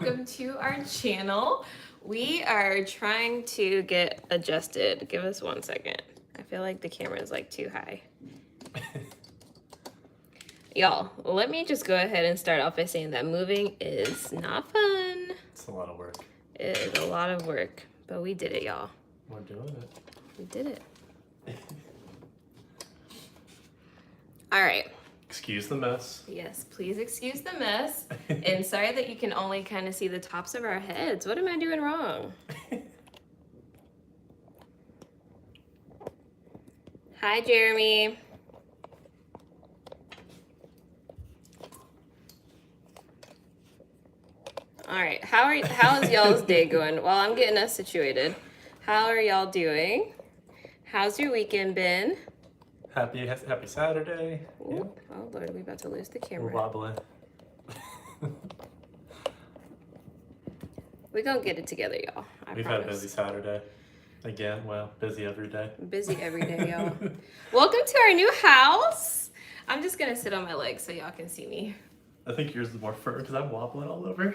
welcome to our channel. We are trying to get adjusted. Give us 1 second. I feel like the camera is like too high. Y'all, let me just go ahead and start off by saying that moving is not fun. It's a lot of work. It is a lot of work, but we did it, y'all. We're doing it. We did it. All right. Excuse the mess. Yes, please excuse the mess. And sorry that you can only kind of see the tops of our heads. What am I doing wrong? Hi, Jeremy. All right, how is y'all's day going? While I'm getting us situated, how are y'all doing? How's your weekend been? Happy Saturday. Ooh, oh Lord, we about to lose the camera. We're wobbling. We're gonna get it together, y'all. We've had a busy Saturday. Again, well, busy every day. Busy every day, y'all. Welcome to our new house. I'm just gonna sit on my legs so y'all can see me. I think yours is more fur because I'm wobbling all over.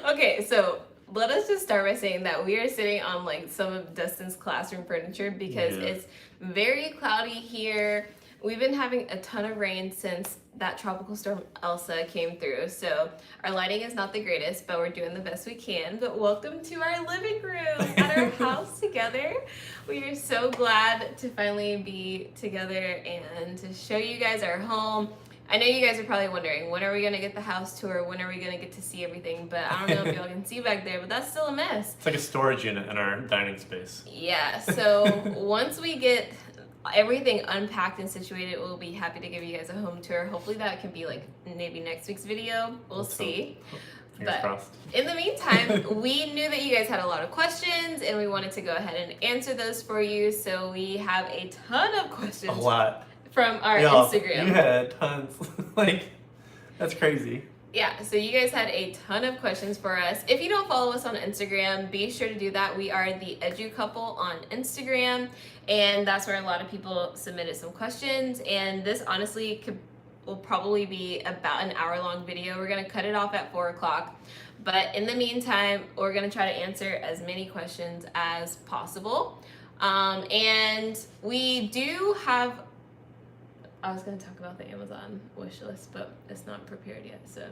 Okay, so let us just start by saying that we are sitting on like some of Dustin's classroom furniture because it's very cloudy here. We've been having a ton of rain since that tropical storm Elsa came through. So our lighting is not the greatest, but we're doing the best we can. But welcome to our living room at our house together. We are so glad to finally be together and to show you guys our home. I know you guys are probably wondering, when are we going to get the house tour? When are we going to get to see everything? But I don't know if y'all can see back there, but that's still a mess. It's like a storage unit in our dining space. Yeah, so once we get everything unpacked and situated, we'll be happy to give you guys a home tour. Hopefully that can be like maybe next week's video. We'll see. Fingers crossed. In the meantime, we knew that you guys had a lot of questions and we wanted to go ahead and answer those for you. So we have a ton of questions. A lot. From our Instagram. You had tons. Like, that's crazy. Yeah, so you guys had a ton of questions for us. If you don't follow us on Instagram, be sure to do that. We are the Edu Couple on Instagram, and that's where a lot of people submitted some questions. And this honestly will probably be about an hour-long video. We're gonna cut it off at 4 o'clock. But in the meantime, we're gonna try to answer as many questions as possible. And we do have, I was going to talk about the Amazon wish list, but it's not prepared yet, so.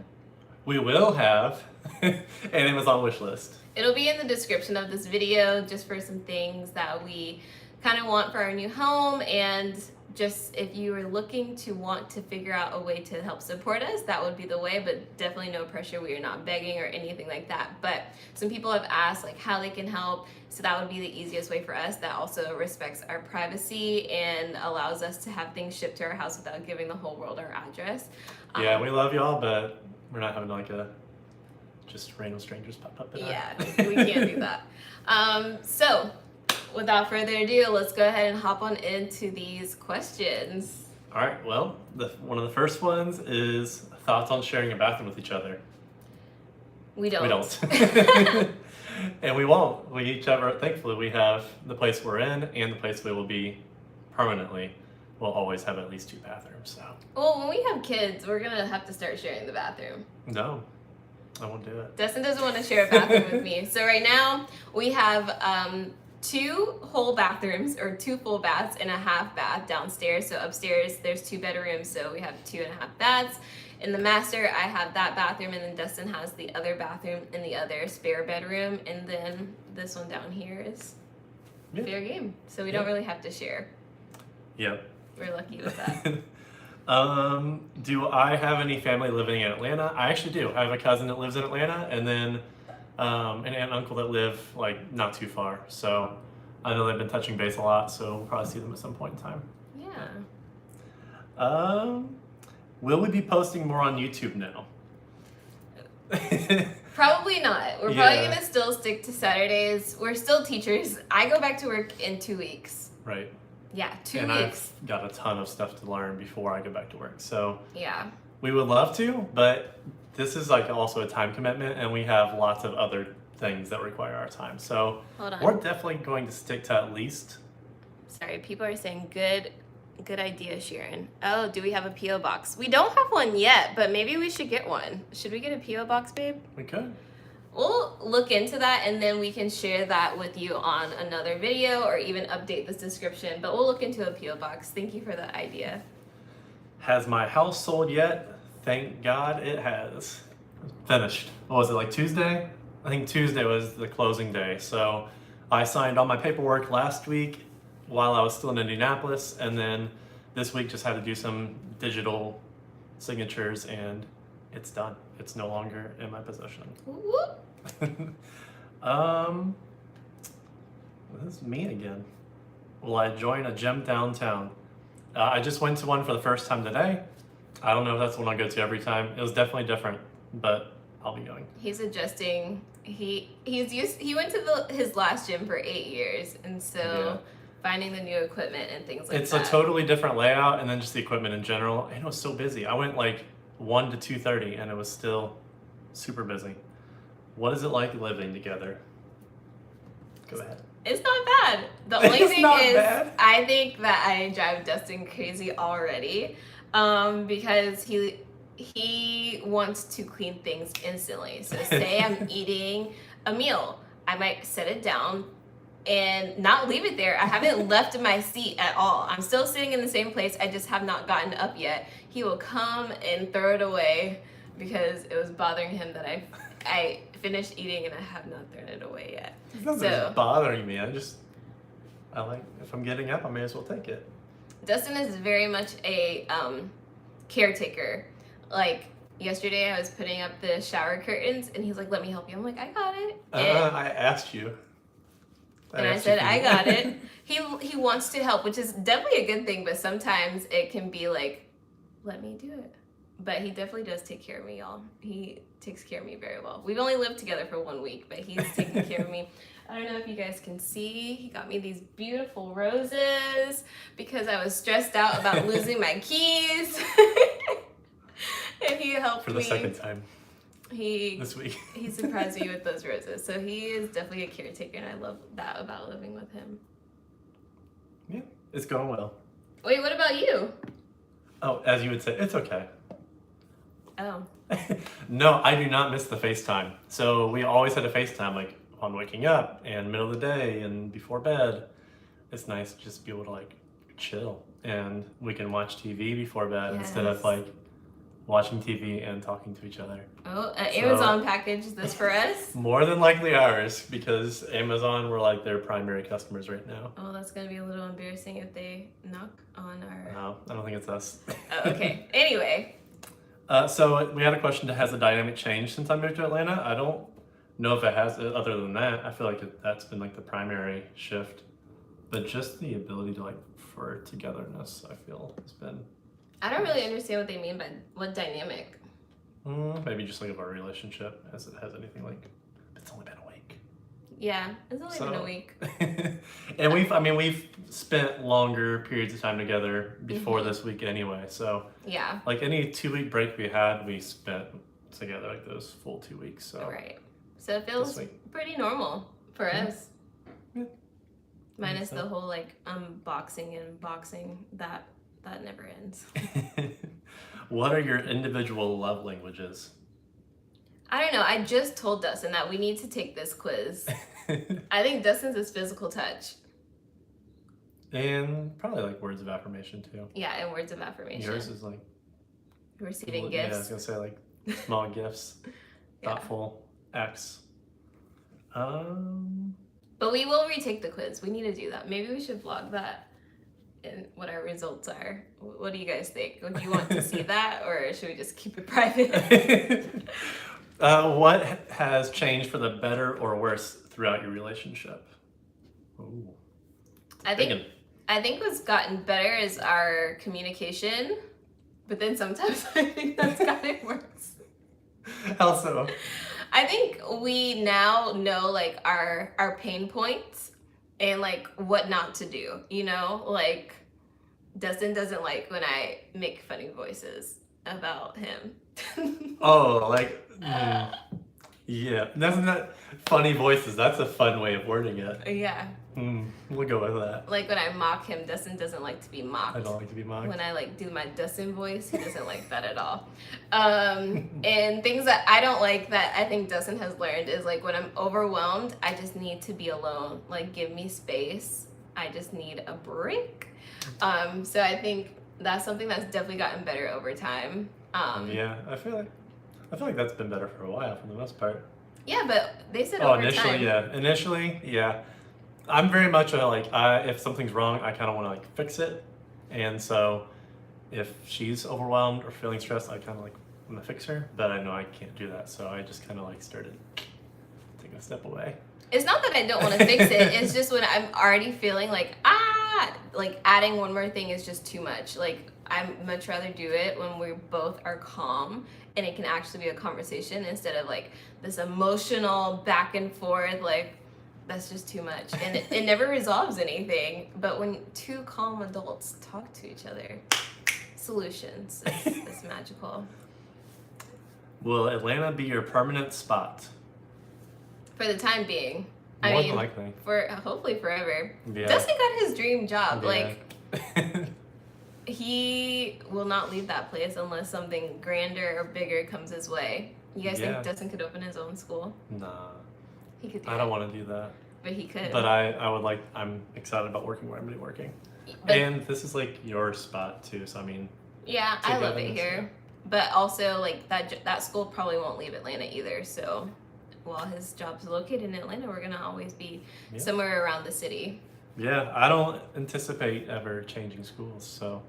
We will have an Amazon wish list. It'll be in the description of this video just for some things that we kind of want for our new home, and just if you are looking to want to figure out a way to help support us, that would be the way, but definitely no pressure. We are not begging or anything like that. But some people have asked like how they can help, so that would be the easiest way for us. That also respects our privacy and allows us to have things shipped to our house without giving the whole world our address. Yeah, we love y'all, but we're not having like just random strangers pop up in Yeah, we can't do that. So without further ado, let's go ahead and hop on into these questions. All right, well, one of the first ones is thoughts on sharing a bathroom with each other. We don't. We don't. And we won't. We each have, thankfully, we have the place we're in and the place we will be permanently. We'll always have at least 2 bathrooms, so. Well, when we have kids, we're gonna have to start sharing the bathroom. No, I won't do it. Dustin doesn't want to share a bathroom with me. So right now, we have 2 whole bathrooms, or 2 full baths and a half bath downstairs. So upstairs there's 2 bedrooms, so we have 2.5 baths. In the master, I have that bathroom, and then Dustin has the other bathroom in the other spare bedroom, and then this one down here is fair game. So we don't really have to share. Yep. We're lucky with that. Do I have any family living in Atlanta? I actually do. I have a cousin that lives in Atlanta, and then an aunt and uncle that live like not too far. So I know they've been touching base a lot, so we'll probably see them at some point in time. Yeah. Will we be posting more on YouTube now? Probably not. We're probably gonna still stick to Saturdays. We're still teachers. I go back to work in 2 weeks. Right. Yeah, 2 and weeks. I've got a ton of stuff to learn before I go back to work. So yeah, we would love to, but this is like also a time commitment, and we have lots of other things that require our time. So hold on. we're definitely going to stick to at least. Sorry, people are saying good Good idea, Sharon. Oh, do we have a P.O. box? We don't have one yet, but maybe we should get one. Should we get a P.O. box, babe? We could. We'll look into that and then we can share that with you on another video or even update this description. But we'll look into a P.O. box. Thank you for the idea. Has my house sold yet? Thank God it has. Finished. What was it, like Tuesday? I think Tuesday was the closing day. So I signed all my paperwork last week while I was still in Indianapolis, and then this week just had to do some digital signatures, and it's done. It's no longer in my possession. Whoop. This is me again. Will I join a gym downtown? I just went to one for the first time today. I don't know if that's the one I'll go to every time. It was definitely different, but I'll be going. He's adjusting. He went to his last gym for 8 years, and so finding the new equipment and things like it's that. It's a totally different layout, and then just the equipment in general. And it was so busy. I went like 1 to 2:30, and it was still super busy. What is it like living together? Go ahead. It's not bad. The only It's thing not is, bad. I think that I drive Dustin crazy already, because he wants to clean things instantly. So say I'm eating a meal, I might set it down and not leave it there. I haven't left my seat at all. I'm still sitting in the same place. I just have not gotten up yet. He will come and throw it away because it was bothering him that I finished eating and I have not thrown it away yet. It's not that it's bothering me. I like, if I'm getting up, I may as well take it. Dustin is very much a caretaker. Like yesterday, I was putting up the shower curtains, and he's like, "Let me help you." I'm like, "I got it." I asked you. I said, "I got it." He wants to help, which is definitely a good thing, but sometimes it can be like, "Let me do it." But he definitely does take care of me, y'all. He takes care of me very well. We've only lived together for 1 week, but he's taking care of me. I don't know if you guys can see. He got me these beautiful roses because I was stressed out about losing my keys. And he helped for the me. second time This week. He surprised me with those roses. So he is definitely a caretaker, and I love that about living with him. Yeah, it's going well. Wait, what about you? Oh, as you would say, it's okay. Oh. No, I do not miss the FaceTime. So we always had a FaceTime, like on waking up and middle of the day and before bed. It's nice to just be able to like chill, and we can watch TV before bed instead of like watching TV and talking to each other. Oh, Amazon packaged this for us? More than likely ours, because Amazon were like their primary customers right now. Oh, that's going to be a little embarrassing if they knock on our... No, I don't think it's us. Oh, okay. Anyway. So we had a question: has the dynamic changed since I moved to Atlanta? I don't know if it has, other than that. I feel like that's been like the primary shift. But just the ability to like, for togetherness, I feel has been... I don't really understand what they mean by what dynamic. Maybe just like of our relationship, as it has anything like, it's only been a week. Yeah, it's only been a week. And we've spent longer periods of time together before this week anyway. So yeah, like any 2-week break we had, we spent together like those full 2 weeks. So right. So it feels pretty normal for us. Yeah. Minus the whole like unboxing and boxing that never ends. What are your individual love languages? I don't know. I just told Dustin that we need to take this quiz. I think Dustin's is physical touch. And probably like words of affirmation too. Yeah, and words of affirmation. Yours is like receiving gifts. Yeah, I was gonna say like small gifts, thoughtful acts. But we will retake the quiz. We need to do that. Maybe we should vlog that and what our results are. What do you guys think? Do you want to see that, or should we just keep it private? What has changed for the better or worse throughout your relationship? Ooh. I think what's gotten better is our communication, but then sometimes I think that's gotten worse. How so? I think we now know like our pain points and like what not to do, you know? Like Dustin doesn't like when I make funny voices about him. Oh, like Yeah, doesn't that funny voices? That's a fun way of wording it. Yeah. We'll go with that. Like when I mock him, Dustin doesn't like to be mocked. I don't like to be mocked. When I like do my Dustin voice, he doesn't like that at all. And things that I don't like that I think Dustin has learned is like when I'm overwhelmed, I just need to be alone. Like give me space. I just need a break. So I think that's something that's definitely gotten better over time. Yeah, I feel like that's been better for a while for the most part. Yeah, but they said over initially, time. yeah. Initially, yeah. I'm very much a, like, if something's wrong, I kind of want to, like, fix it. And so if she's overwhelmed or feeling stressed, I kind of, like, want to fix her. But I know I can't do that, so I just kind of, like, started taking a step away. It's not that I don't want to fix it. It's just when I'm already feeling like, like adding one more thing is just too much. Like, I'd much rather do it when we both are calm and it can actually be a conversation instead of, like, this emotional back and forth, like, that's just too much. And it never resolves anything. But when two calm adults talk to each other, solutions, it's magical. Will Atlanta be your permanent spot? For the time being. More than likely. For hopefully forever. Yeah. Dustin got his dream job. Yeah. Like, he will not leave that place unless something grander or bigger comes his way. You guys think Dustin could open his own school? Nah. He could do I don't want to do that. But he could. But I would like, I'm excited about working where I'm going to be working. But, and this is like your spot too, so I mean. Yeah, I love it here. But also, like, that school probably won't leave Atlanta either, so while his job's located in Atlanta, we're going to always be somewhere around the city. Yeah, I don't anticipate ever changing schools, so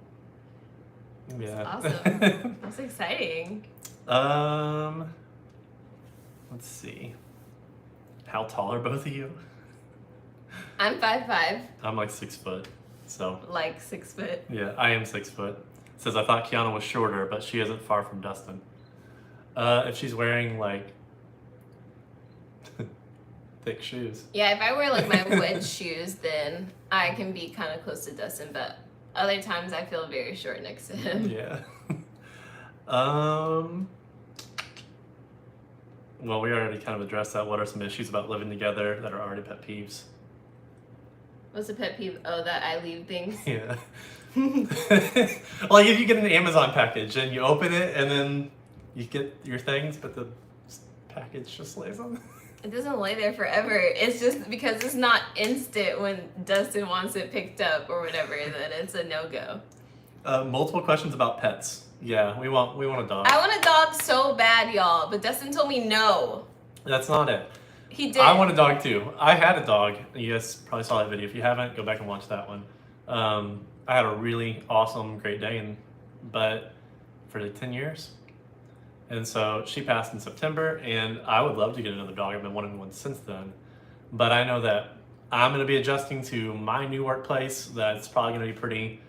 yeah. That's awesome. That's exciting. Let's see. How tall are both of you? I'm 5'5". I'm like 6 foot, so. Like 6 foot. Yeah, I am 6 foot. It says I thought Keanna was shorter, but she isn't far from Dustin. If she's wearing like thick shoes. Yeah, if I wear like my wedge shoes, then I can be kind of close to Dustin, but other times I feel very short next to him. Yeah. Well, we already kind of addressed that. What are some issues about living together that are already pet peeves? What's a pet peeve? Oh, that I leave things. Yeah. Like if you get an Amazon package and you open it and then you get your things, but the package just lays on. It doesn't lay there forever. It's just because it's not instant when Dustin wants it picked up or whatever, then it's a no-go. Multiple questions about pets. Yeah, we want a dog. I want a dog so bad, y'all, but Dustin told me no. That's not it. He did. I want a dog too. I had a dog. You guys probably saw that video. If you haven't, go back and watch that one. I had a really awesome, great day, but for like 10 years. And so she passed in September, and I would love to get another dog. I've been wanting one since then. But I know that I'm going to be adjusting to my new workplace. That's probably going to be pretty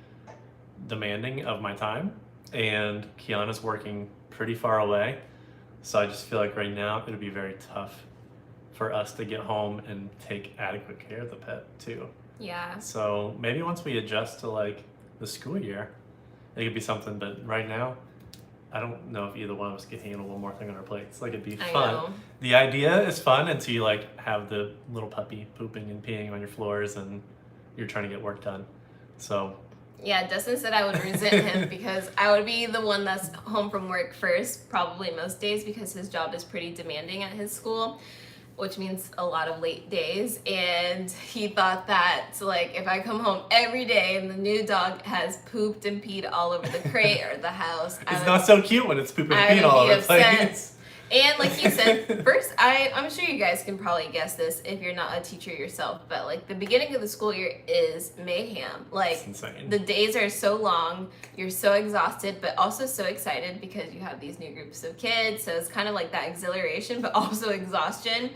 demanding of my time. And Keanna's working pretty far away. So I just feel like right now it would be very tough for us to get home and take adequate care of the pet too. Yeah. So maybe once we adjust to like the school year, it could be something. But right now, I don't know if either one of us could handle one more thing on our plates. Like it'd be fun. I know. The idea is fun until you like have the little puppy pooping and peeing on your floors and you're trying to get work done. So. Yeah, Dustin said I would resent him because I would be the one that's home from work first, probably most days, because his job is pretty demanding at his school, which means a lot of late days. And he thought that, like, if I come home every day and the new dog has pooped and peed all over the crate or the house, it's not so cute when it's pooping and peeing all over the place. And like you said, first, I'm sure you guys can probably guess this if you're not a teacher yourself, but like the beginning of the school year is mayhem. Like the days are so long, you're so exhausted, but also so excited because you have these new groups of kids. So it's kind of like that exhilaration, but also exhaustion.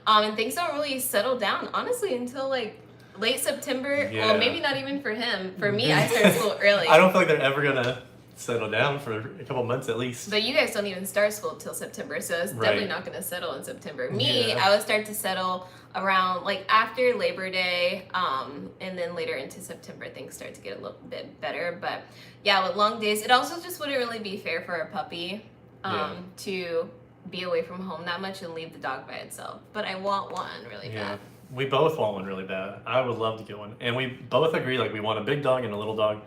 And things don't really settle down, honestly, until like late September. Yeah. Well, maybe not even for him. For me, I started school early. I don't feel like they're ever gonna settle down for a couple months at least. But you guys don't even start school till September, so it's definitely not going to settle in September. I would start to settle around like after Labor Day, and then later into September things start to get a little bit better. But yeah, with long days, it also just wouldn't really be fair for a puppy to be away from home that much and leave the dog by itself. But I want one really bad. We both want one really bad. I would love to get one. And we both agree, like, we want a big dog and a little dog.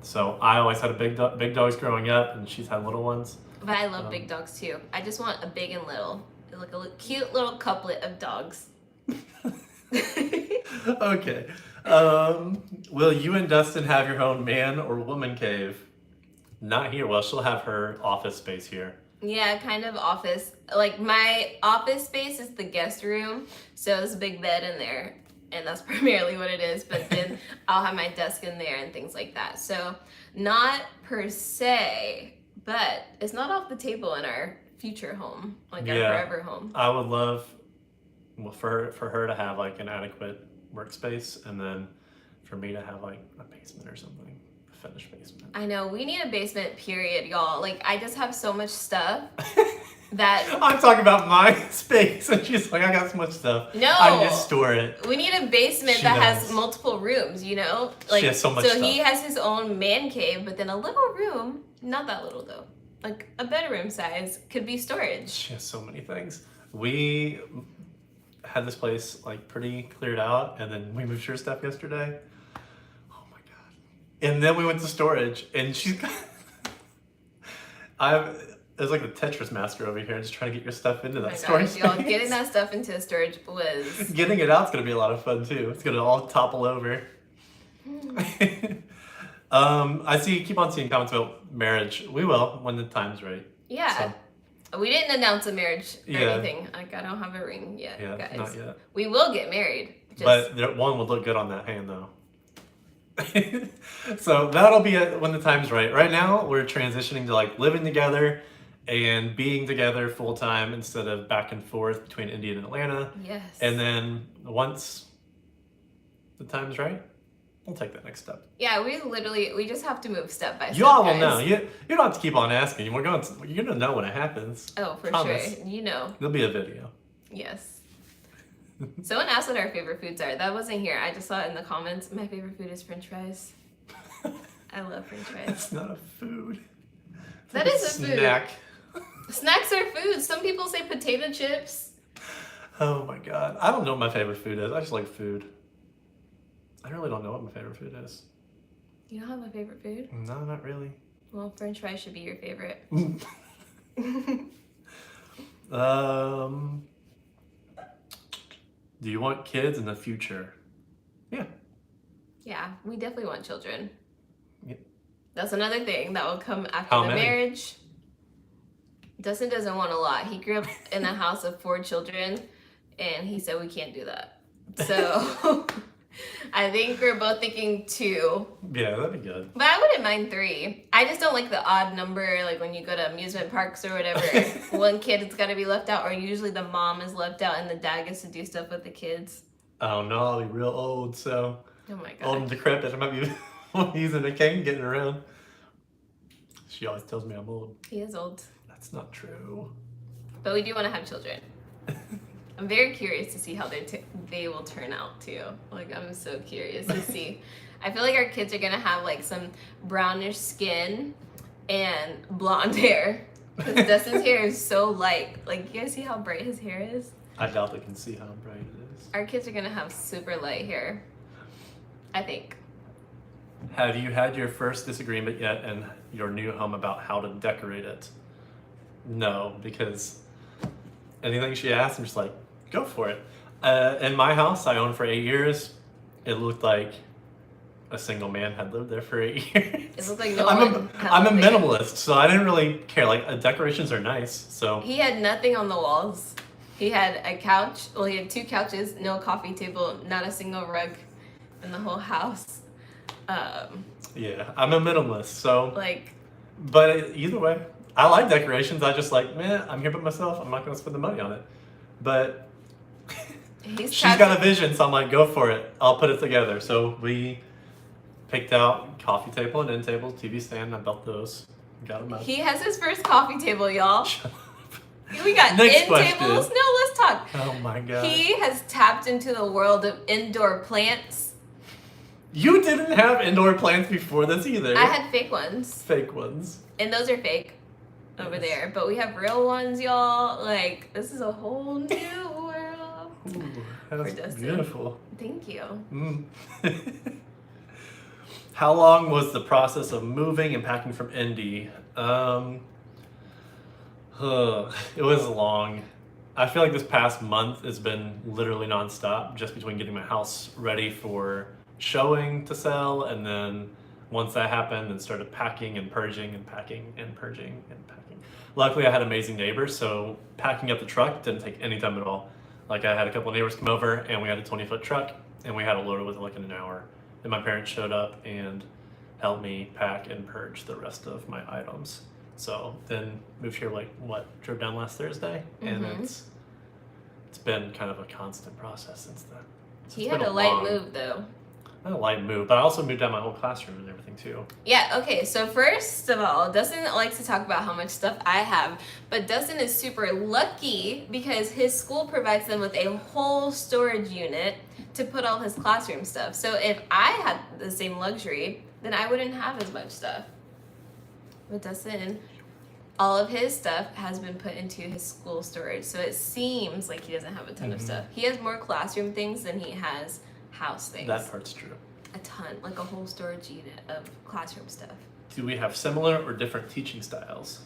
So I always had big dogs growing up, and she's had little ones. But I love big dogs too. I just want a big and little. Like a cute little couplet of dogs. Okay. Will you and Dustin have your own man or woman cave? Not here. Well, she'll have her office space here. Yeah, kind of office. Like my office space is the guest room, so there's a big bed in there, and that's primarily what it is. But then I'll have my desk in there and things like that. So not per se, but it's not off the table in our future home, like our forever home. I would love, well, for her to have like an adequate workspace, and then for me to have like a basement or something. Finished basement. I know, we need a basement, period, y'all. Like, I just have so much stuff that I'm talking about my space, and she's like, I got so much stuff. No, I just store it. We need a basement that has multiple rooms, you know? Like, she has so much stuff. He has his own man cave, but then a little room, not that little though, like a bedroom size, could be storage. She has so many things. We had this place like pretty cleared out, and then we moved her stuff yesterday. And then we went to storage, and she's got... It's like the Tetris master over here, just trying to get your stuff into that storage space. Y'all, getting that stuff into storage was... Getting it out's gonna be a lot of fun too. It's gonna all topple over. I keep on seeing comments about marriage. We will when the time's right. Yeah. So. We didn't announce a marriage or anything. Like, I don't have a ring yet, guys. Not yet. We will get married. But one would look good on that hand, though. So that'll be it when the time's right. Right now, we're transitioning to like living together and being together full time instead of back and forth between Indy and Atlanta. Yes. And then once the time's right, we'll take that next step. Yeah, we just have to move step by step. You all will know. You don't have to keep on asking. You're gonna know when it happens. Oh, for Promise. sure. You know. There'll be a video. Yes. Someone asked what our favorite foods are. That wasn't here. I just saw it in the comments. My favorite food is French fries. I love French fries. It's not a food. That is a snack. Food. Snacks are food. Some people say potato chips. Oh my god. I don't know what my favorite food is. I just like food. I really don't know what my favorite food is. You don't have a favorite food? No, not really. Well, French fries should be your favorite. Do you want kids in the future? Yeah. Yeah, we definitely want children. Yep. That's another thing that will come after How the many? marriage. Dustin doesn't want a lot. He grew up in a house of 4 children, and he said we can't do that. So I think we're both thinking 2. Yeah, that'd be good. But I wouldn't mind 3. I just don't like the odd number, like when you go to amusement parks or whatever. One kid has got to be left out, or usually the mom is left out and the dad gets to do stuff with the kids. Oh no, I'll be real old, so. Oh my god. Old and decrepit. I might be using a cane getting around. She always tells me I'm old. He is old. That's not true. But we do want to have children. I'm very curious to see how they will turn out too. Like, I'm so curious to see. I feel like our kids are gonna have like some brownish skin and blonde hair. Because Dustin's hair is so light. Like, you guys see how bright his hair is? I doubt they can see how bright it is. Our kids are gonna have super light hair, I think. Have you had your first disagreement yet in your new home about how to decorate it? No, because anything she asks, I'm just like, go for it. In my house, I owned for 8 years. It looked like a single man had lived there for 8 years. It looked like I'm a minimalist, so I didn't really care. Like, decorations are nice, so. He had nothing on the walls. He had a couch. Well, he had 2 couches, no coffee table, not a single rug in the whole house. Yeah, I'm a minimalist, so. Like. But either way, I like decorations. I just like, man, I'm here by myself. I'm not going to spend the money on it. But she's got a vision, so I'm like, go for it. I'll put it together. So we picked out coffee table and end table, TV stand. I built those. Got them up. He has his first coffee table, y'all. We got Next end question. tables. No, let's talk. Oh my god. He has tapped into the world of indoor plants. You didn't have indoor plants before this either. I had fake ones. Fake ones. And those are fake. over there, but we have real ones, y'all. Like, this is a whole new world. Ooh, that's for Dustin. beautiful. Thank you. How long was the process of moving and packing from Indy? It was long. I feel like this past month has been literally nonstop, just between getting my house ready for showing to sell, and then once that happened, then started packing and purging and packing and purging and packing. Luckily, I had amazing neighbors, so packing up the truck didn't take any time at all. Like, I had a couple of neighbors come over, and we had a 20-foot truck, and we had it loaded within like an hour. And my parents showed up and helped me pack and purge the rest of my items. So then moved here, drove down last Thursday, and it's been kind of a constant process since then. So he had a light move though. Not a light move, but I also moved down my whole classroom and everything too. Yeah, okay, so first of all, Dustin likes to talk about how much stuff I have, but Dustin is super lucky because his school provides them with a whole storage unit to put all his classroom stuff. So if I had the same luxury, then I wouldn't have as much stuff. But Dustin, all of his stuff has been put into his school storage, so it seems like he doesn't have a ton of stuff. He has more classroom things than he has house things. That part's true. A ton, like a whole storage unit of classroom stuff. Do we have similar or different teaching styles?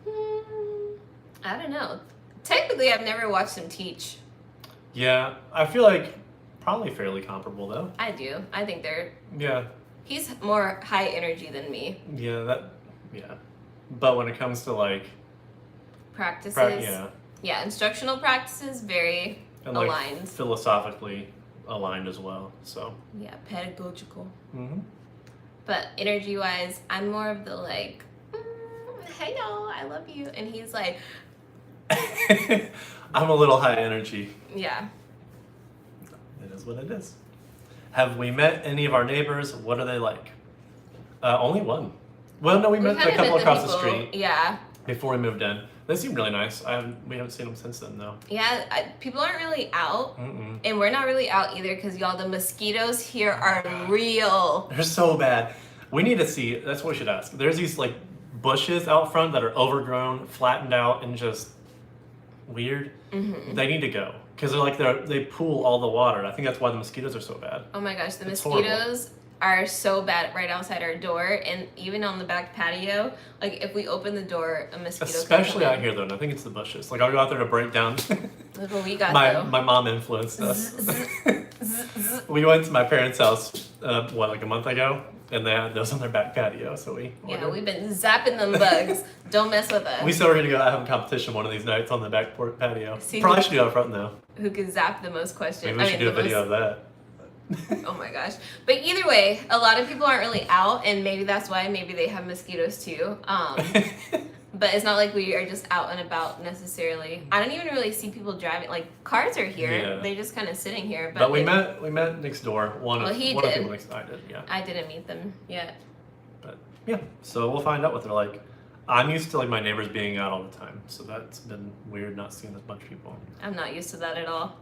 I don't know. Technically, I've never watched him teach. Yeah, I feel like probably fairly comparable though. I do. I think they're... Yeah. He's more high energy than me. Yeah, yeah. But when it comes to like... Practices. Yeah. Yeah, instructional practices, very And like aligned. philosophically aligned as well, so. Yeah, pedagogical. Mm-hmm. But energy-wise, I'm more of the like, hey, no, I love you. And he's like... I'm a little high energy. Yeah. It is what it is. Have we met any of our neighbors? What are they like? Only one. Well, no, we met a couple across the street. Yeah. Before we moved in. They seem really nice. We haven't seen them since then, though. Yeah, people aren't really out. And we're not really out either because, y'all, the mosquitoes here are real. They're so bad. We need to see, that's what we should ask. There's these, like, bushes out front that are overgrown, flattened out, and just weird. They need to go. Because they pool all the water. I think that's why the mosquitoes are so bad. Oh my gosh, the mosquitoes are so bad right outside our door, and even on the back patio. Like, if we open the door, a mosquito Especially out here, though, and I think it's the bushes. Like, I'll go out there to break down. That's what we got, my mom influenced us. We went to my parents' house, a month ago, and they had those on their back patio, so we've been zapping them bugs. Don't mess with us. We said we're going to go have a competition one of these nights on the back patio. Probably should do it out front, though. Who can zap the most questions? Maybe we should do a video of that. Oh my gosh. But either way, a lot of people aren't really out, and maybe that's why maybe they have mosquitoes too. But it's not like we are just out and about necessarily. I don't even really see people driving. Like, cars are here. Yeah. They're just kind of sitting here. But we met next door. One of people next door. I did, yeah. I didn't meet them yet. But yeah, so we'll find out what they're like. I'm used to like my neighbors being out all the time, so that's been weird not seeing as much people. I'm not used to that at all.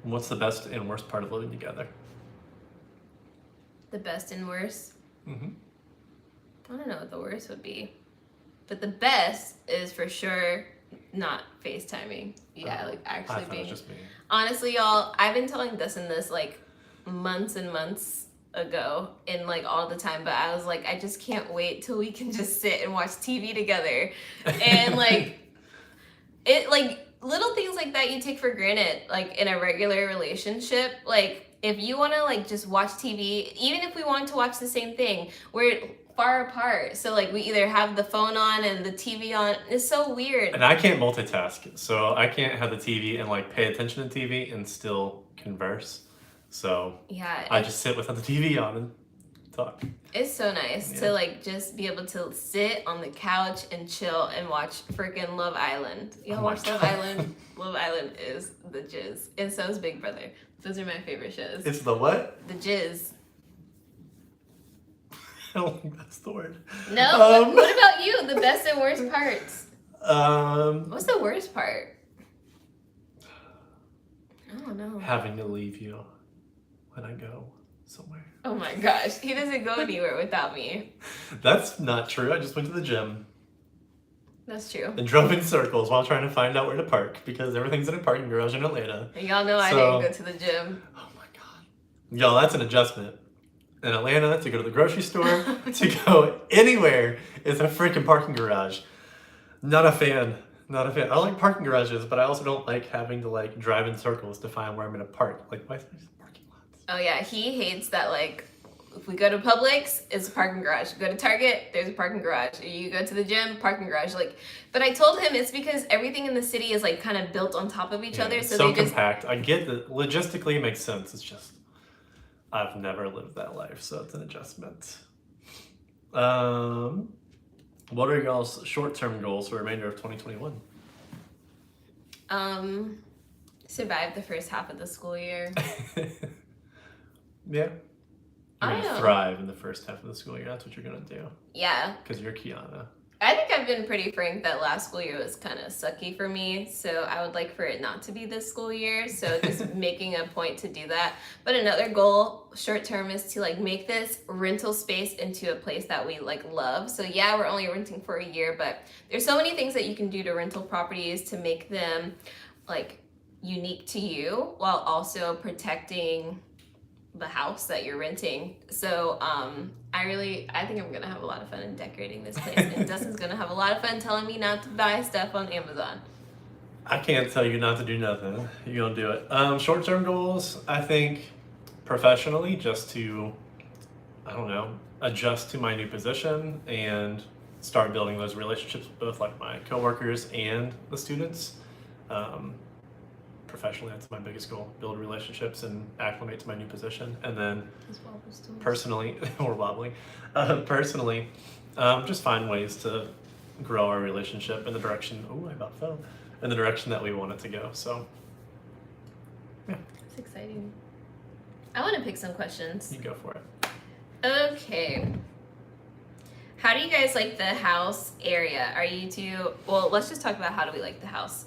What's the best and worst part of living together? The best and worst? I don't know what the worst would be. But the best is for sure not FaceTiming. Yeah, like actually being... just me. Honestly, y'all, I've been telling Dustin this like months and months ago and like all the time, but I was like, I just can't wait till we can just sit and watch TV together. And like... It like little things like that you take for granted, like in a regular relationship. Like if you want to like just watch TV, even if we want to watch the same thing, we're far apart. So like we either have the phone on and the TV on. It's so weird. And I can't multitask, so I can't have the TV and like pay attention to TV and still converse. So yeah, I just sit without the TV on and talk. It's so nice to like just be able to sit on the couch and chill and watch freaking Love Island. You watch Love Island? Love Island is the jizz. And so is Big Brother. Those are my favorite shows. It's the what? The jizz. I don't think that's the word. No? What about you? The best and worst parts? What's the worst part? I don't know. Having to leave you when I go. somewhere. Oh my gosh, he doesn't go anywhere without me. That's not true. I just went to the gym. That's true. And drove in circles while trying to find out where to park because everything's in a parking garage in Atlanta. And y'all know I didn't go to the gym. Oh my god. Y'all, that's an adjustment. In Atlanta, to go to the grocery store, to go anywhere is a freaking parking garage. Not a fan. Not a fan. I like parking garages, but I also don't like having to like drive in circles to find where I'm gonna park. Like, why is there just parking lots? Oh yeah, he hates that. Like, if we go to Publix, it's a parking garage. Go to Target, there's a parking garage. You go to the gym, parking garage. Like, but I told him it's because everything in the city is like kind of built on top of each other, so they compact. I get that logistically it makes sense. It's just I've never lived that life, so it's an adjustment. What are y'all's short-term goals for the remainder of 2021? Survive the first half of the school year. Yeah. You're going to thrive in the first half of the school year. That's what you're going to do. Yeah. Because you're Keanna. I think I've been pretty frank that last school year was kind of sucky for me, so I would like for it not to be this school year, so just making a point to do that. But another goal, short term, is to like make this rental space into a place that we like love. So yeah, we're only renting for a year, but there's so many things that you can do to rental properties to make them like unique to you while also protecting the house that you're renting. So I think I'm gonna have a lot of fun in decorating this place, and Dustin's gonna have a lot of fun telling me not to buy stuff on Amazon. I can't tell you not to do nothing. You're gonna do it. Short-term goals, I think professionally, just to, I don't know, adjust to my new position and start building those relationships with both like my coworkers and the students. Professionally, that's my biggest goal: build relationships and acclimate to my new position. And then personally, we're wobbling. Personally, just find ways to grow our relationship in the direction. Oh, I about fell. In the direction that we want it to go. So, yeah. It's exciting. I want to pick some questions. You go for it. Okay. How do you guys like the house area? Are you two? Well, let's just talk about how do we like the house.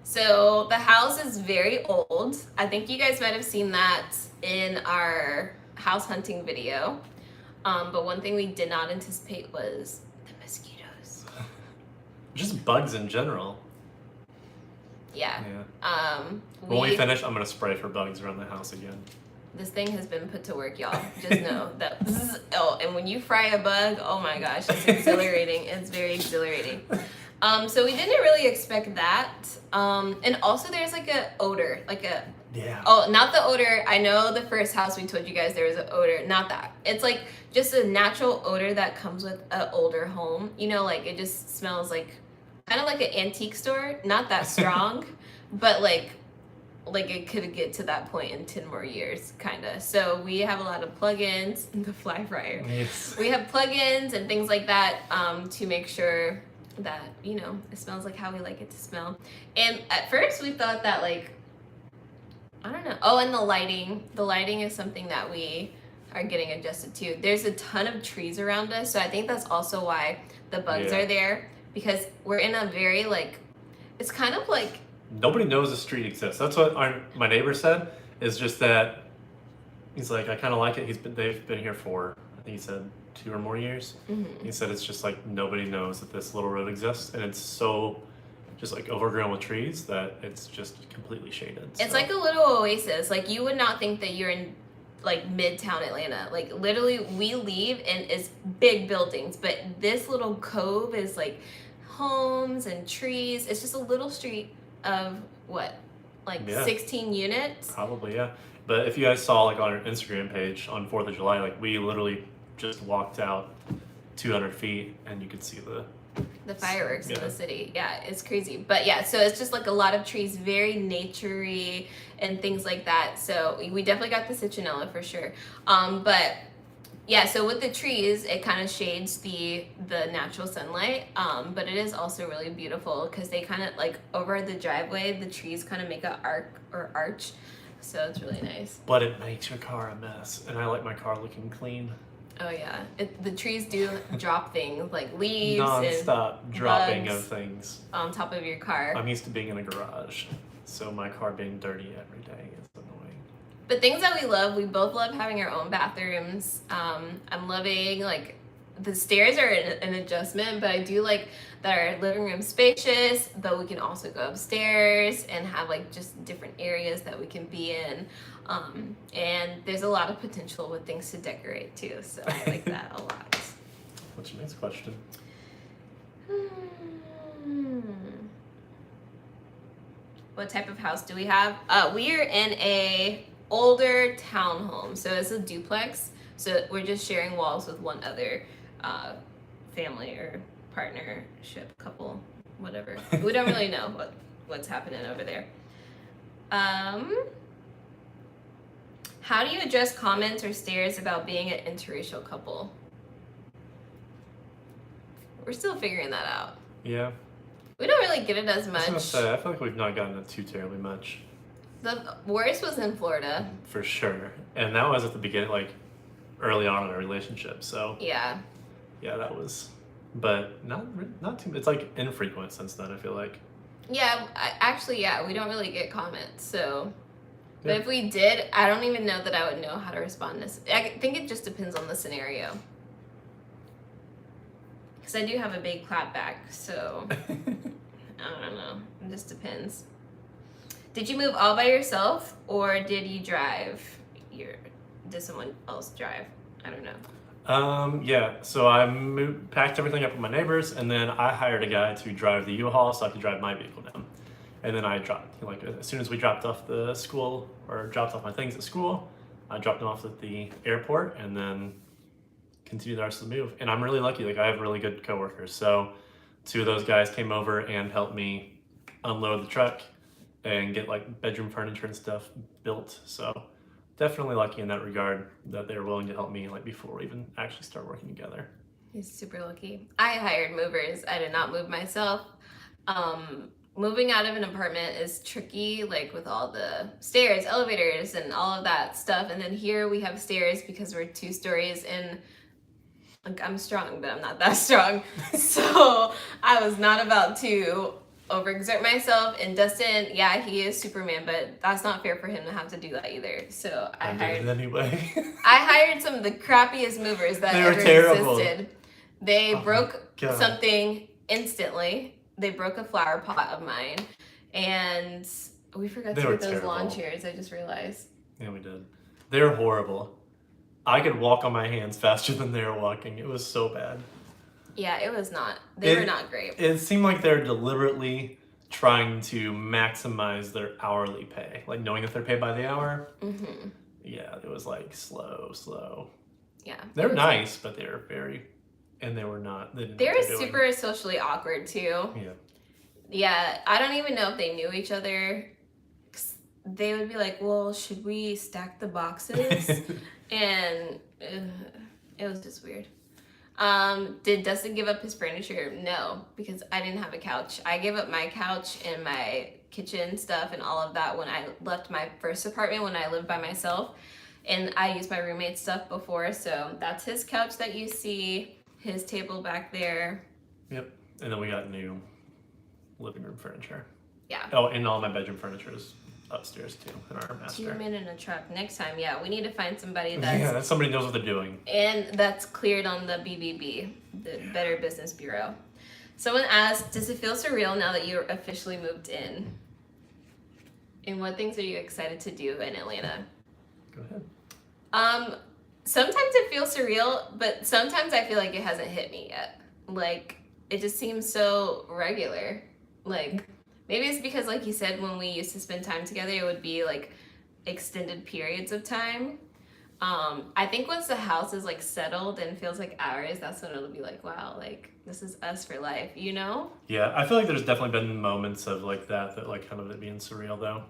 So the house is very old. I think you guys might have seen that in our house hunting video. But one thing we did not anticipate was the mosquitoes. Just bugs in general. Yeah. When we finish, I'm going to spray for bugs around the house again. This thing has been put to work, y'all. Just know that. And when you fry a bug, oh my gosh, it's exhilarating. It's very exhilarating. So we didn't really expect that. And also there's like a odor, not the odor. I know the first house we told you guys there was an odor, not that. It's like just a natural odor that comes with an older home. You know, like it just smells like kind of like an antique store, not that strong, but like it could get to that point in 10 more years, kind of. So we have a lot of plugins, the fly fryer. Yes. We have plugins and things like that to make sure that, you know, it smells like how we like it to smell. And at first we thought that like, I don't know. Oh, and the lighting. The lighting is something that we are getting adjusted to. There's a ton of trees around us, so I think that's also why the bugs are there, because we're in a very like, it's kind of like, nobody knows the street exists. That's what my neighbor said, is just that he's like, I kind of like it. They've been here for, I think he said 2 or more years. Mm-hmm. He said it's just like nobody knows that this little road exists, and it's so just like overgrown with trees that it's just completely shaded. It's like a little oasis. Like you would not think that you're in like midtown Atlanta. Like literally we leave and it's big buildings, but this little cove is like homes and trees. It's just a little street of what, like 16 units? Probably, yeah. But if you guys saw like on our Instagram page on 4th of July, like we literally just walked out 200 feet and you could see the fireworks in the city. Yeah, it's crazy. But yeah, so it's just like a lot of trees, very naturey and things like that. So we definitely got the citronella for sure. But yeah, so with the trees, it kind of shades the natural sunlight. But it is also really beautiful because they kind of like over the driveway, the trees kind of make an arch. So it's really nice. But it makes your car a mess. And I like my car looking clean. Oh yeah, the trees do drop things like leaves non-stop and dropping bugs of things on top of your car. I'm used to being in a garage, so my car being dirty every day is annoying. But things that we both love having our own bathrooms. I'm loving, like, the stairs are an adjustment, but I do like that our living room's spacious, but we can also go upstairs and have, like, just different areas that we can be in. And there's a lot of potential with things to decorate too, so I like that a lot. What's your next question? What type of house do we have? We are in a older townhome, so it's a duplex. So we're just sharing walls with one other family or partnership, couple, whatever. We don't really know what's happening over there. How do you address comments or stares about being an interracial couple? We're still figuring that out. Yeah. We don't really get it as much. I was gonna say, I feel like we've not gotten it too terribly much. The worst was in Florida. For sure. And that was at the beginning, like, early on in our relationship, so. Yeah. Yeah, that was, but not too, it's like infrequent since then, I feel like. Yeah, we don't really get comments, so. But Yeah. if we did, I don't even know that I would know how to respond. I think it just depends on the scenario. Because I do have a big clap back, so I don't know. It just depends. Did you move all by yourself, or did you drive? Did someone else drive? I don't know. Yeah, so I packed everything up with my neighbors, and then I hired a guy to drive the U-Haul so I could drive my vehicle down. And then I dropped, like, as soon as we dropped off the school, or dropped off my things at school, I dropped them off at the airport, and then continued the rest of the move. And I'm really lucky, like, I have really good coworkers. So 2 of those guys came over and helped me unload the truck and get, like, bedroom furniture and stuff built. So definitely lucky in that regard that they were willing to help me, like, before we even actually start working together. He's super lucky. I hired movers. I did not move myself. Moving out of an apartment is tricky, like, with all the stairs, elevators, and all of that stuff. And then here we have stairs because we're 2 stories, and, like, I'm strong, but I'm not that strong. So I was not about to overexert myself. And Dustin, yeah, he is Superman, but that's not fair for him to have to do that either. So I hired it anyway. I hired some of the crappiest movers that They were ever terrible. existed. They broke God. something instantly. They broke a flower pot of mine, and we forgot They to were get those lawn terrible. chairs. I just realized. Yeah, we did. They were horrible. I could walk on my hands faster than they were walking. It was so bad. Yeah, it was not. They were not great. It seemed like they're deliberately trying to maximize their hourly pay, like knowing that they're paid by the hour. Mm-hmm. Yeah, it was like slow. Yeah. They're nice, but they were very, and they were not. They They were doing. super socially awkward too. Yeah. Yeah, I don't even know if they knew each other. They would be like, "Well, should we stack the boxes?" And it was just weird. Did Dustin give up his furniture? No, because I didn't have a couch. I gave up my couch and my kitchen stuff and all of that when I left my first apartment when I lived by myself. And I used my roommate's stuff before, so that's his couch that you see, his table back there. Yep. And then we got new living room furniture. Yeah. Oh, and all my bedroom furniture is upstairs too in our master. 2 men in a truck. Next time, yeah, we need to find somebody Yeah, that's somebody knows what they're doing. and that's cleared on the BBB, the Better Business Bureau. Someone asked, does it feel surreal now that you're officially moved in? And what things are you excited to do in Atlanta? Go ahead. Sometimes it feels surreal, but sometimes I feel like it hasn't hit me yet. Like, it just seems so regular. Like, maybe it's because, like you said, when we used to spend time together, it would be like extended periods of time. I think once the house is like settled and feels like ours, that's when it'll be like, wow, like this is us for life, you know? Yeah, I feel like there's definitely been moments of like that like kind of it being surreal though.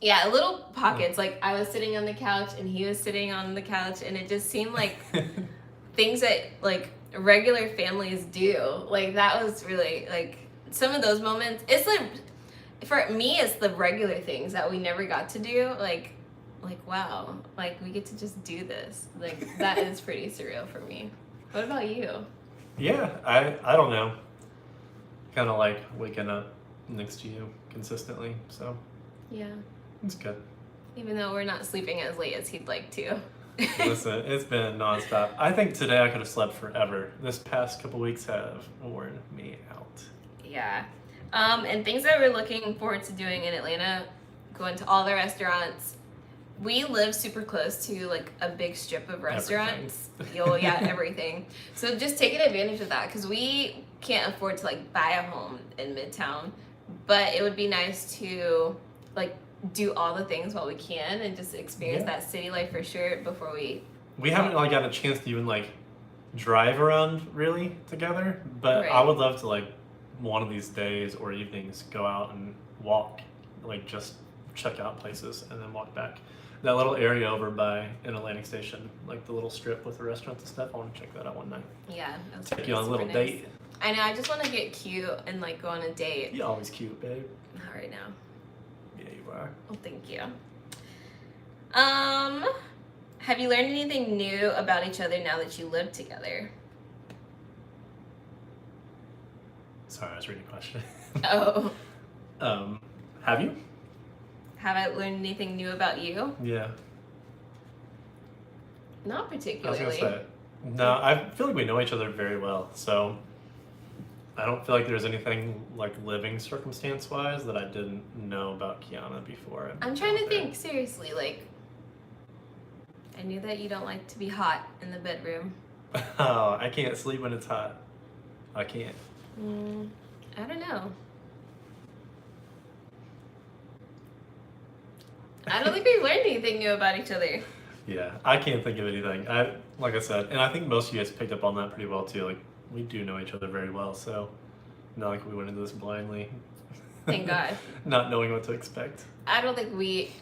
Yeah, little pockets. Like I was sitting on the couch and he was sitting on the couch, and it just seemed like things that like regular families do. Like that was really like some of those moments. It's like for me, it's the regular things that we never got to do. Like wow, like we get to just do this. Like that is pretty surreal for me. What about you? Yeah, I don't know. Kind of like waking up next to you consistently, so Yeah. it's good. Even though we're not sleeping as late as he'd like to. Listen, it's been nonstop. I think today I could have slept forever. This past couple weeks have worn me out. Yeah. And things that we're looking forward to doing in Atlanta, going to all the restaurants. We live super close to like a big strip of restaurants. Everything. So just taking advantage of that, because we can't afford to like buy a home in Midtown, but it would be nice to like do all the things while we can and just experience that city life for sure before we haven't like gotten a chance to even like drive around really together, but I would love to like one of these days or evenings go out and walk, like just check out places and then walk back. That little area over by an Atlantic Station, like the little strip with the restaurants and stuff, I want to check that out one night. Yeah. Take you on a little date. I know, I just want to get cute and like go on a date. You're always cute, babe. Not right now. Yeah, you are. Well, thank you. Have you learned anything new about each other now that you live together? Sorry, I was reading a question. Oh. Have you? Have I learned anything new about you? Yeah. Not particularly. I was gonna say. No, I feel like we know each other very well, so I don't feel like there's anything like living circumstance-wise that I didn't know about Keanna before. I'm trying to think seriously. Like, I knew that you don't like to be hot in the bedroom. Oh, I can't sleep when it's hot. I can't. I don't know. I don't think we've learned anything new about each other. Yeah, I can't think of anything. Like I said, and I think most of you guys picked up on that pretty well too. Like, we do know each other very well, so not like we went into this blindly. Thank God. Not knowing what to expect. I don't think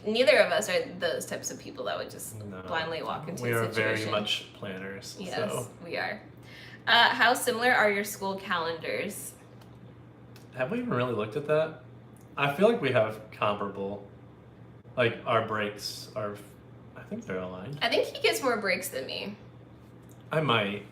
neither of us are those types of people that would just blindly walk into a situation. We are very much planners. Yes, so. we are. How similar are your school calendars? Have we even really looked at that? I feel like we have comparable. Like, our breaks are, I think they're aligned. I think he gets more breaks than me. I might.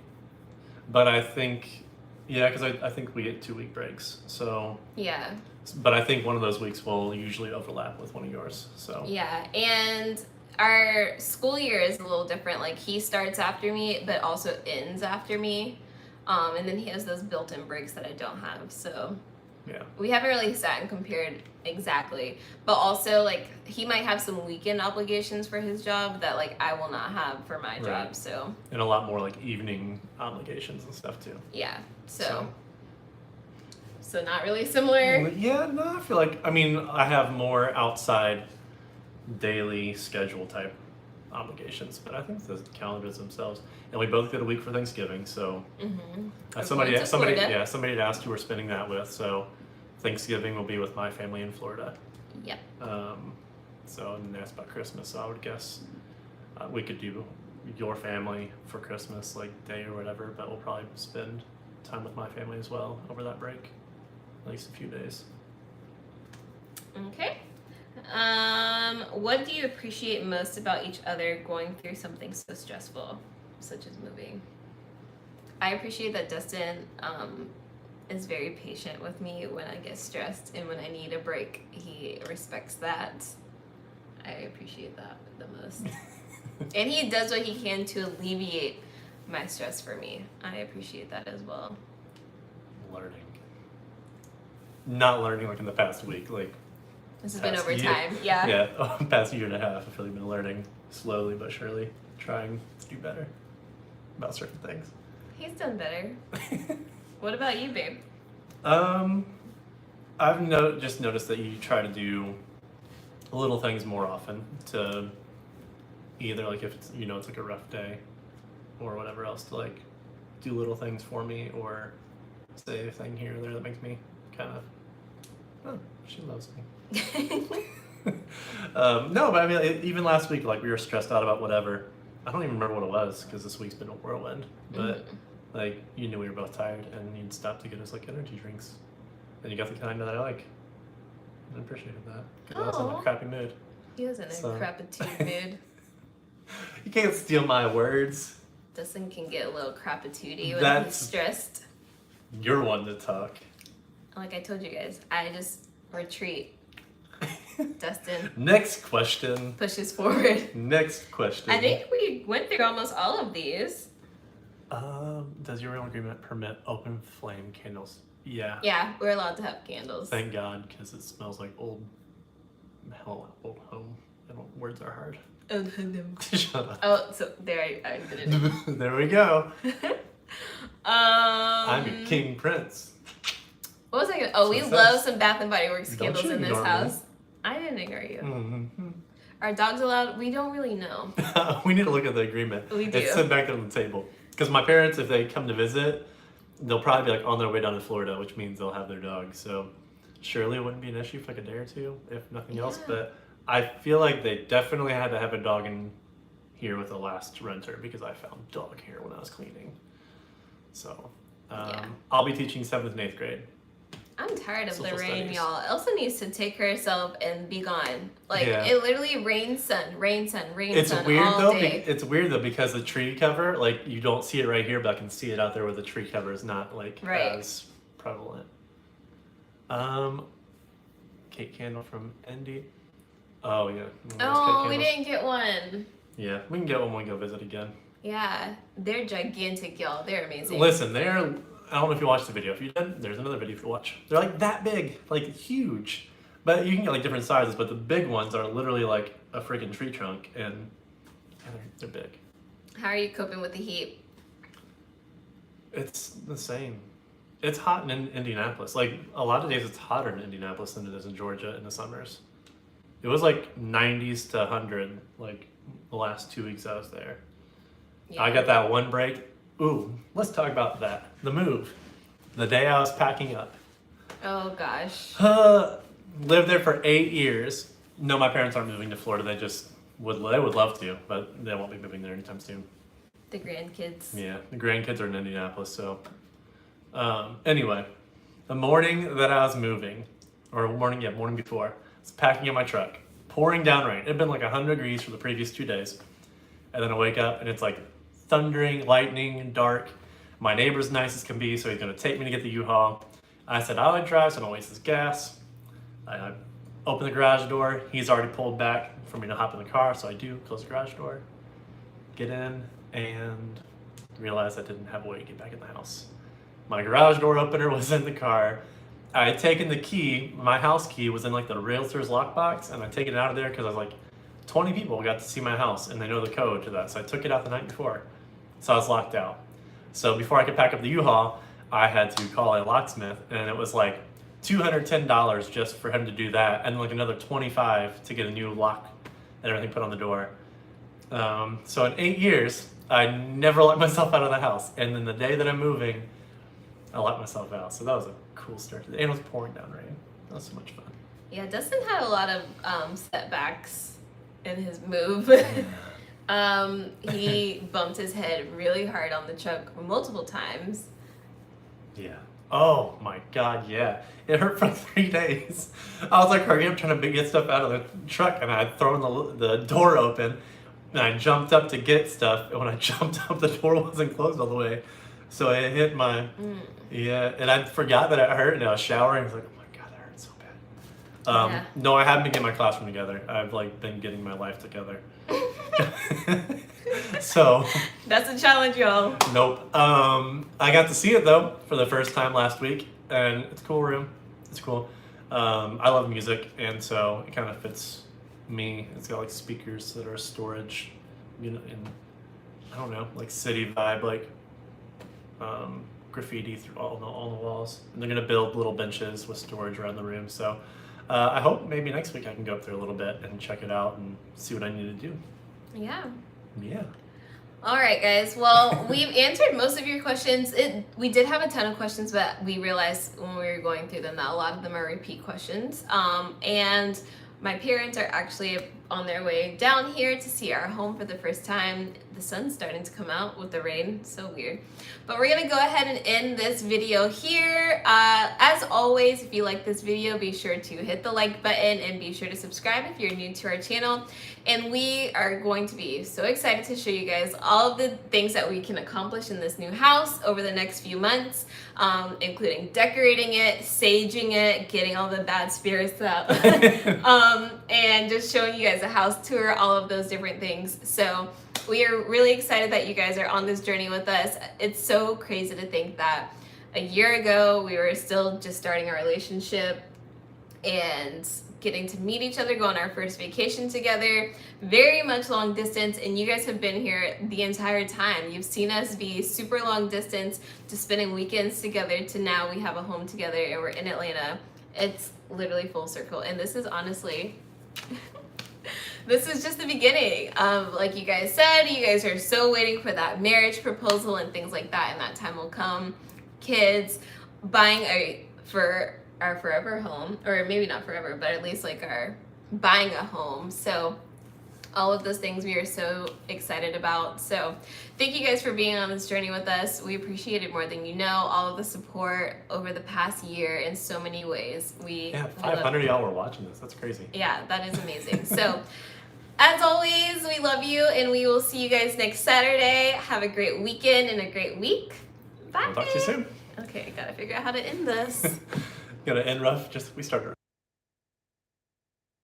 But I think, because I think we get 2-week breaks. So. Yeah. But I think one of those weeks will usually overlap with one of yours. So. Yeah, and our school year is a little different. Like, he starts after me, but also ends after me. And then he has those built-in breaks that I don't have. So. Yeah. We haven't really sat and compared exactly, but also like he might have some weekend obligations for his job that like I will not have for my job. So. And a lot more like evening obligations and stuff too. Yeah. So not really similar. Yeah. No, I feel like I have more outside daily schedule type obligations, but I think the calendars themselves. And we both get a week for Thanksgiving, so somebody had asked who we're spending that with. So Thanksgiving will be with my family in Florida. Yep. So and they asked about Christmas, so I would guess we could do your family for Christmas, like day or whatever. But we'll probably spend time with my family as well over that break, at least a few days. Okay. What do you appreciate most about each other going through something so stressful, such as moving? I appreciate that Dustin is very patient with me when I get stressed and when I need a break. He respects that. I appreciate that the most. And he does what he can to alleviate my stress for me. I appreciate that as well. Learning. Not learning like in the past week, like this has been over time. Yeah. Yeah, past year and a half, I've really been learning slowly but surely, trying to do better about certain things. He's done better. What about you, babe? I've just noticed that you try to do little things more often to either like if it's it's like a rough day or whatever else to like do little things for me or say a thing here or there that makes me kind of, oh, she loves me. No, but even last week, like we were stressed out about whatever. I don't even remember what it was because this week's been a whirlwind. But like you knew we were both tired, and you'd stop to get us like energy drinks, and you got the kind that I like. I appreciated that because I was in a crappy mood. He was in a crapitude mood. You can't steal my words. Dustin can get a little crapitude when he's stressed. You're one to talk. Like I told you guys, I just retreat. Dustin Next question. pushes forward. Next question. I think we went through almost all of these. Does your rental agreement permit open flame candles? Yeah. Yeah, we're allowed to have candles. Thank God, because it smells like old home. Words are hard. Shut up. Oh, so there I did it. There we go. I'm your king prince. What was I gonna? Oh, we love some Bath and Body Works Don't candles you in this ignore me. house. I didn't ignore you. Mm-hmm. Are dogs allowed? We don't really know. We need to look at the agreement. We do. It's sitting back there on the table. Because my parents, if they come to visit, they'll probably be like on their way down to Florida, which means they'll have their dog. So surely it wouldn't be an issue for like a day or two, if nothing else. But I feel like they definitely had to have a dog in here with the last renter because I found dog hair when I was cleaning. So I'll be teaching 7th and 8th grade. I'm tired of Social the rain, studies. y'all. Elsa needs to take herself and be gone. Like it literally rains, sun, rain, sun, rain, It's sun weird all though. day. It's weird though because the tree cover, like you don't see it right here, but I can see it out there where the tree cover is not like as prevalent. Cake candle from Indy. Oh yeah. Oh, we didn't get one. Yeah, we can get one when we go visit again. Yeah, they're gigantic, y'all. They're amazing. Listen, I don't know if you watched the video. If you did, there's another video to watch. They're like that big, like huge. But you can get like different sizes, but the big ones are literally like a freaking tree trunk and they're big. How are you coping with the heat? It's the same. It's hot in Indianapolis. Like a lot of days it's hotter in Indianapolis than it is in Georgia in the summers. It was like 90s to 100 like the last 2 weeks I was there. Yeah. I got that one break. Ooh, let's talk about that. The move. The day I was packing up. Oh gosh. Lived there for 8 years. No, my parents aren't moving to Florida. They just would love to, but they won't be moving there anytime soon. The grandkids. Yeah, the grandkids are in Indianapolis, so. Anyway, the morning that I was moving, or morning before, I was packing up my truck, pouring down rain. It had been like 100 degrees for the previous 2 days. And then I wake up and it's like thundering, lightning, dark. My neighbor's nice as can be, so he's gonna take me to get the U-Haul. I said I would drive so I don't waste his gas. I open the garage door. He's already pulled back for me to hop in the car, so I do close the garage door, get in, and realize I didn't have a way to get back in the house. My garage door opener was in the car. I had taken the key, my house key was in like the realtor's lockbox, and I'd taken it out of there because I was like, 20 people got to see my house and they know the code to that. So I took it out the night before. So I was locked out. So before I could pack up the U-Haul, I had to call a locksmith, and it was like $210 just for him to do that, and like another $25 to get a new lock and everything put on the door. So in 8 years, I never locked myself out of the house. And then the day that I'm moving, I locked myself out. So that was a cool start to the day. And it was pouring down rain. That was so much fun. Yeah, Dustin had a lot of setbacks in his move. He bumped his head really hard on the truck multiple times. Yeah. Oh my God, yeah. It hurt for 3 days. I was like, hurry up, trying to get stuff out of the truck, and I had thrown the door open, and I jumped up to get stuff, and when I jumped up, the door wasn't closed all the way. So it hit my, and I forgot that it hurt, and I was showering. I was like, oh my God, that hurt so bad. No, I haven't been getting my classroom together. I've like been getting my life together. So that's a challenge, y'all. Nope. I got to see it though for the first time last week, and it's a cool room. It's cool. I love music, and so it kind of fits me. It's got like speakers that are storage, you know, in I don't know, like city vibe, like graffiti through all the walls. And they're gonna build little benches with storage around the room. So I hope maybe next week I can go up there a little bit and check it out and see what I need to do. Yeah. Yeah. All right, guys. Well, we've answered most of your questions. We did have a ton of questions, but we realized when we were going through them that a lot of them are repeat questions. And my parents are actually on their way down here to see our home for the first time. The sun's starting to come out with the rain. So weird. But we're going to go ahead and end this video here. As always, if you like this video, be sure to hit the like button and be sure to subscribe if you're new to our channel. And we are going to be so excited to show you guys all of the things that we can accomplish in this new house over the next few months, including decorating it, saging it, getting all the bad spirits out, and just showing you guys a house tour, all of those different things. So we are really excited that you guys are on this journey with us. It's so crazy to think that a year ago we were still just starting our relationship and getting to meet each other, go on our first vacation together, very much long distance, and you guys have been here the entire time. You've seen us be super long distance to spending weekends together to now we have a home together and we're in Atlanta. It's literally full circle, and this is honestly this is just the beginning. Like you guys said, you guys are so waiting for that marriage proposal and things like that, and that time will come. Kids, buying for our forever home, or maybe not forever, but at least like our buying a home. So all of those things we are so excited about. So thank you guys for being on this journey with us. We appreciate it more than you know. All of the support over the past year in so many ways. 500 of y'all were watching this. That's crazy. Yeah, that is amazing. So as always, we love you, and we will see you guys next Saturday. Have a great weekend and a great week. Bye. We'll talk to you soon. Okay, gotta figure out how to end this. Gonna end rough. We started.